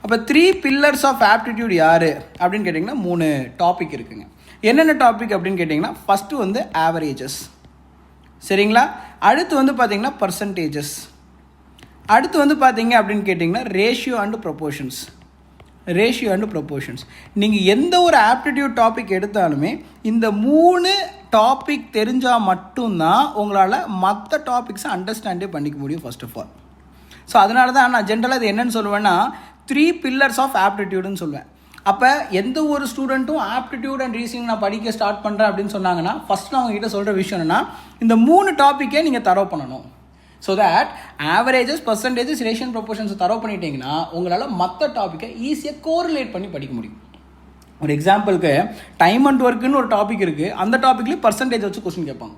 அப்போ 3 pillars of aptitude யார் அப்படின்னு கேட்டிங்கன்னா 3 டாபிக் இருக்குங்க. என்னென்ன டாபிக் அப்படின்னு கேட்டிங்கன்னா ஃபஸ்ட்டு வந்து ஆவரேஜஸ், சரிங்களா. அடுத்து வந்து பார்த்திங்கன்னா பர்சன்டேஜஸ், அடுத்து வந்து பார்த்திங்க அப்படின்னு கேட்டிங்கன்னா ரேஷியோ அண்ட் ப்ரொபோர்ஷன்ஸ். நீங்கள் எந்த ஒரு ஆப்டிடியூட் டாபிக் எடுத்தாலுமே இந்த 3 டாபிக் தெரிஞ்சால் மட்டும்தான் உங்களால் மற்ற டாபிக்ஸை அண்டர்ஸ்டாண்டே பண்ணிக்க முடியும் ஃபர்ஸ்ட் ஆஃப் ஆல். ஸோ அதனால தான் நான் ஜென்ரலாக இது என்னென்னு சொல்லுவேன்னா 3 pillars ஆஃப் ஆப்டிடியூடுன்னு சொல்லுவேன். அப்போ எந்த ஒரு ஸ்டூடெண்ட்டும் ஆப்டிடியூட் அண்ட் ரீசனிங் நான் படிக்க ஸ்டார்ட் பண்ணுறேன் அப்படின்னு சொன்னாங்கன்னா ஃபஸ்ட் நான் உங்ககிட்ட சொல்கிற விஷயம் என்னென்னா இந்த 3 டாப்பிக்கே நீங்கள் தரவு பண்ணணும். So that averages, percentages, ratio, proportions தரவு பண்ணிட்டீங்கன்னா உங்களால் மற்ற டாப்பிக்கை ஈஸியாக கோரிலேட் பண்ணி படிக்க முடியும். ஒரு எக்ஸாம்பிளுக்கு டைம் அண்ட் ஒர்க்குன்னு ஒரு டாபிக் இருக்குது, அந்த டாப்பிக்லேயும் பர்சன்டேஜ் வச்சு கொஸ்டின் கேட்பாங்க.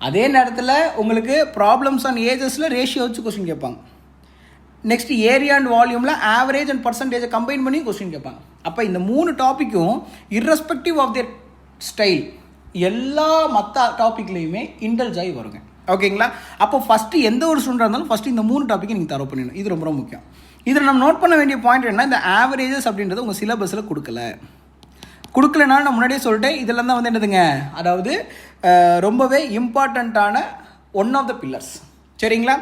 அதே நேரத்தில் உங்களுக்கு ப்ராப்ளம்ஸ் அண்ட் ஏஜஸில் ரேஷியோ வச்சு கொஸ்டின் கேட்பாங்க. நெக்ஸ்ட் ஏரியா அண்ட் வால்யூமில் ஆவரேஜ் அண்ட் பர்சன்டேஜை கம்பைன் பண்ணி கொஸ்டின் கேட்பாங்க. அப்போ இந்த 3 டாப்பிக்கும் இர்ரெஸ்பெக்டிவ் ஆஃப் தியர் ஸ்டைல் எல்லா மற்ற டாப்பிக்லேயுமே இன்டல்ஜ் ஆகி வருங்க. ஓகேங்களா. அப்போ ஃபஸ்ட்டு எந்த ஒரு ஸ்டூடெண்டாக இருந்தாலும் ஃபஸ்ட்டு இந்த 3 டாப்பிக்கை நீங்கள் தரவு பண்ணிடணும். இது ரொம்ப ரொம்ப முக்கியம். இதில் நம்ம நோட் பண்ண வேண்டிய பாயிண்ட் என்ன, இந்த ஆவரேஜஸ் அப்படின்றது உங்கள் சிலபஸில் கொடுக்கலனாலும் நான் முன்னாடியே சொல்லிட்டேன், இதெல்லாம் தான் வந்து என்னதுங்க, அதாவது ரொம்பவே இம்பார்ட்டண்ட்டான ஒன் ஆஃப் த பில்லர்ஸ், சரிங்களா.